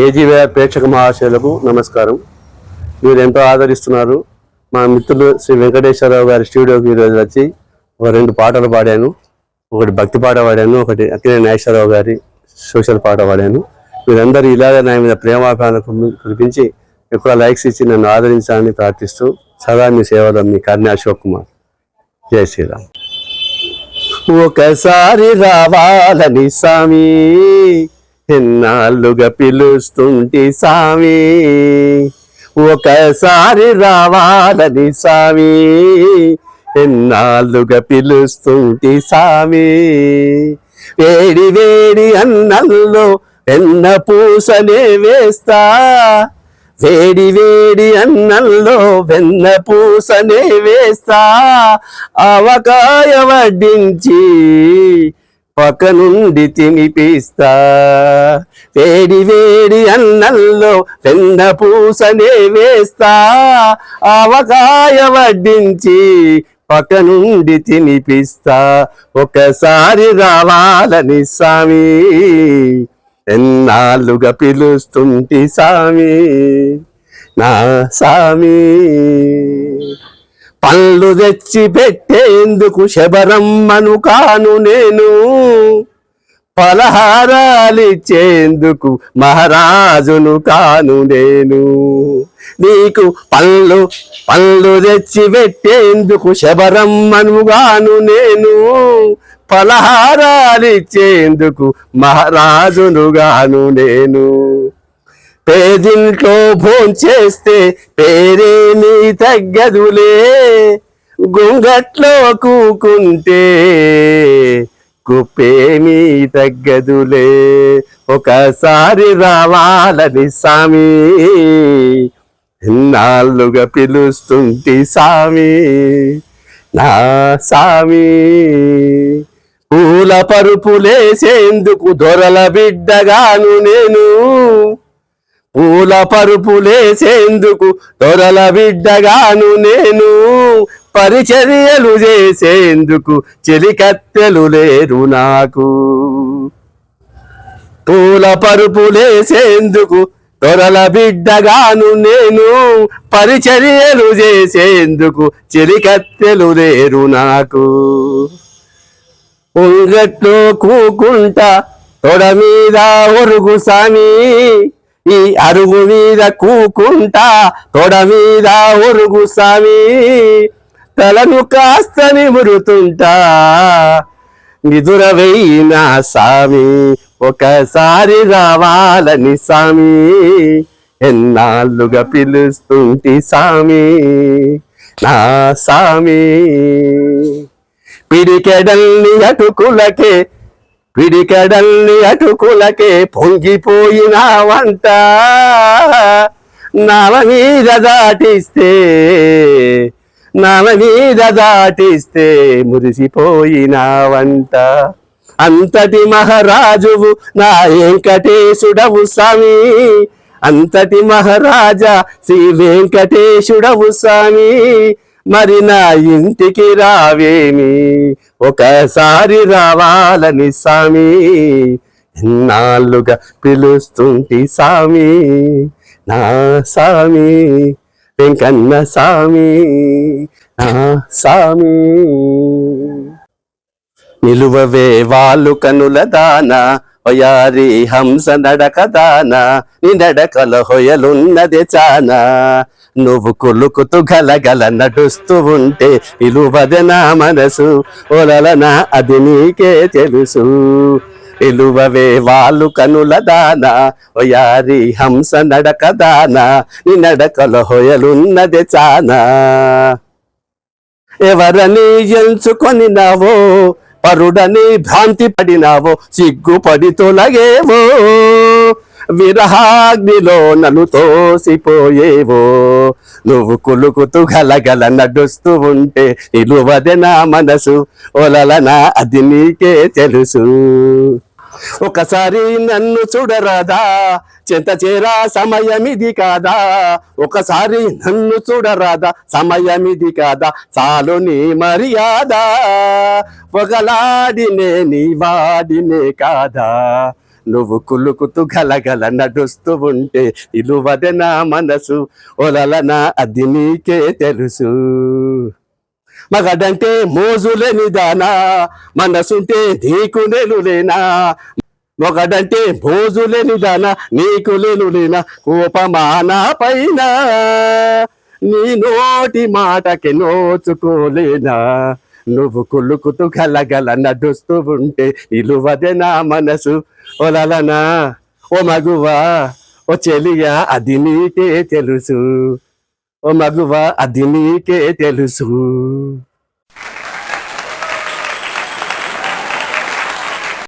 AGVR ప్రేక్షక మహాశయులకు నమస్కారం. మీరు ఎంతో ఆదరిస్తున్నారు. మా మిత్రులు శ్రీ వెంకటేశ్వరరావు గారి స్టూడియోకి ఈరోజు వచ్చి ఒక 2 పాటలు పాడాను. ఒకటి భక్తి పాట పాడాను, ఒకటి అక్కినేని నాగేశ్వరరావు గారి సోషల్ పాట పాడాను. మీరందరూ ఇలాగే నా మీద ప్రేమాభిమానం కురిపించి ఎక్కువ లైక్స్ ఇచ్చి నన్ను ఆదరించాలని ప్రార్థిస్తూ సదా మీ సేవలో మీ కర్ణి అశోక్ కుమార్. జై శ్రీరామ్. ఒకసారి రావాలని స్వామి, ఎన్నాళ్ళుగా పిలుస్తుంటి స్వామి. ఒకసారి రావాలని స్వామి, ఎన్నాళ్ళుగా పిలుస్తుంటి స్వామి. వేడి వేడి అన్నంలో వెన్న పూసనే వేస్తా, వేడి వేడి అన్నంలో వెన్న పూసనే వేస్తా. ఆవకాయ వడ్డించి పక్క నుండి తినిపిస్తా. వేడి వేడి అన్నంలో వెన్న పూసనే వేస్తా. ఆవకాయ వడ్డించి పక్క నుండి తినిపిస్తా. ఒకసారి రావాలని స్వామి, ఎన్నాళ్ళుగా పిలుస్తుంటి స్వామి, నా స్వామి. పళ్ళు తెచ్చి పెట్టేందుకు శబరమ్మను కాను నేను, పలహారాలిచ్చేందుకు మహారాజును కాను నేను. నీకు పళ్ళు తెచ్చి పెట్టేందుకు శబరమ్మను గాను నేను, పలహారాలిచ్చేందుకు మహారాజును గాను నేను. పేదింట్లో భోంచేస్తే పేరేమీ తగ్గదులే, గుంగట్లో కూకుంటే కుప్పేమీ తగ్గదులే. ఒకసారి రావాలని స్వామి, ఎన్నాళ్ళుగా పిలుస్తుంటి స్వామి, నా స్వామి. పూల పరుపులేసేందుకు దొరల బిడ్డగాను నేను, పూల పరుపులేసేందుకు దొరల బిడ్డగాను నేను. పరిచర్యలు చేసేందుకు చెలికత్తెలు లేరు నాకు. పూల పరుపులేసేందుకు దొరల బిడ్డగాను నేను, పరిచర్యలు చేసేందుకు చెలికత్తెలు లేరు నాకు. ఉంగట్లో కూకుంటా తొడ మీద ఒరుగు స్వామి, ఈ అరుగు మీద కూకుంటా తొడ మీద ఒరుగు స్వామి. తలను కాస్త నిమురుతుంటా నిదురవైన స్వామి. ఒకసారి రావాలని స్వామి, ఎన్నాళ్ళుగా పిలుస్తుంటి స్వామి, నా స్వామి. పిడికెడల్ని అటుకులకే పొంగిపోయిన వంట, నవ మీద దాటిస్తే మురిసిపోయిన వంట. అంతటి మహారాజువు నా వెంకటేశుడవు స్వామి, అంతటి మహారాజా శ్రీ వెంకటేశుడవు స్వామి. మరి నా ఇంటికి రావేమి, ఒకసారి రావాలని స్వామి, ఎన్నాళ్ళుగా పిలుస్తుంటి స్వామి, నా స్వామి. వెంకన్న స్వామి, నా స్వామి. నిలువవే వాళ్ళు కనుల దాన, ఒయారి హంస నడక దాన, నీ నడకల హొయలున్నది చానా. నువ్వు కొలుకుతూ గలగల నడుస్తూ ఉంటే ఇలువదే నా మనసు, ఒలలనా అది నీకే తెలుసు. ఇలువవే వాళ్ళు కనుల దాన, ఒయారి హంస నడక దాన, నీ నడకల హొయలున్నది చానా. ఎవరని ఎంచుకొనినావో, పరుడని భ్రాంతి పడినావో, సిగ్గుపడి తొలగేవో. విరహాగ్నిలో నన్ను తోసిపోయేవో. నువ్వు కులుకుతూ గలగల నడుస్తూ ఉంటే నిలువదే నా మనసు, ఒలలనా అది నీకే తెలుసు. ఒకసారి నన్ను చూడరాదా, చెంత చేరా సమయమిది కాదా. ఒకసారి నన్ను చూడరాదా, సమయమిది కాదా. చాలు నీ మర్యాద, ఒకలాడినే నీ వాడినే కాదా. నువ్వు కులుకుతూ గలగల నడుస్తూ ఉంటే ఇలువదే నా మనసు ఓలలనా అది నీకే తెలుసు. మగడంటే మోజులేని దానా మనసుంటే నీకు నేనులేనా. మొగడంటే మోజులేని దానా నీకు నేనులేనా. కోపమానా పైన నీ నోటి మాటకి నోచుకోలేనా. నువ్వు కులుకుతూ గలగల నడుస్తూ ఉంటే ఇలువదే నా మనసు ఓలలనా. ఓ మగువా ఓ చెలియా అది నీకే తెలుసు. ఓ మగువా అది నీకే తెలుసు.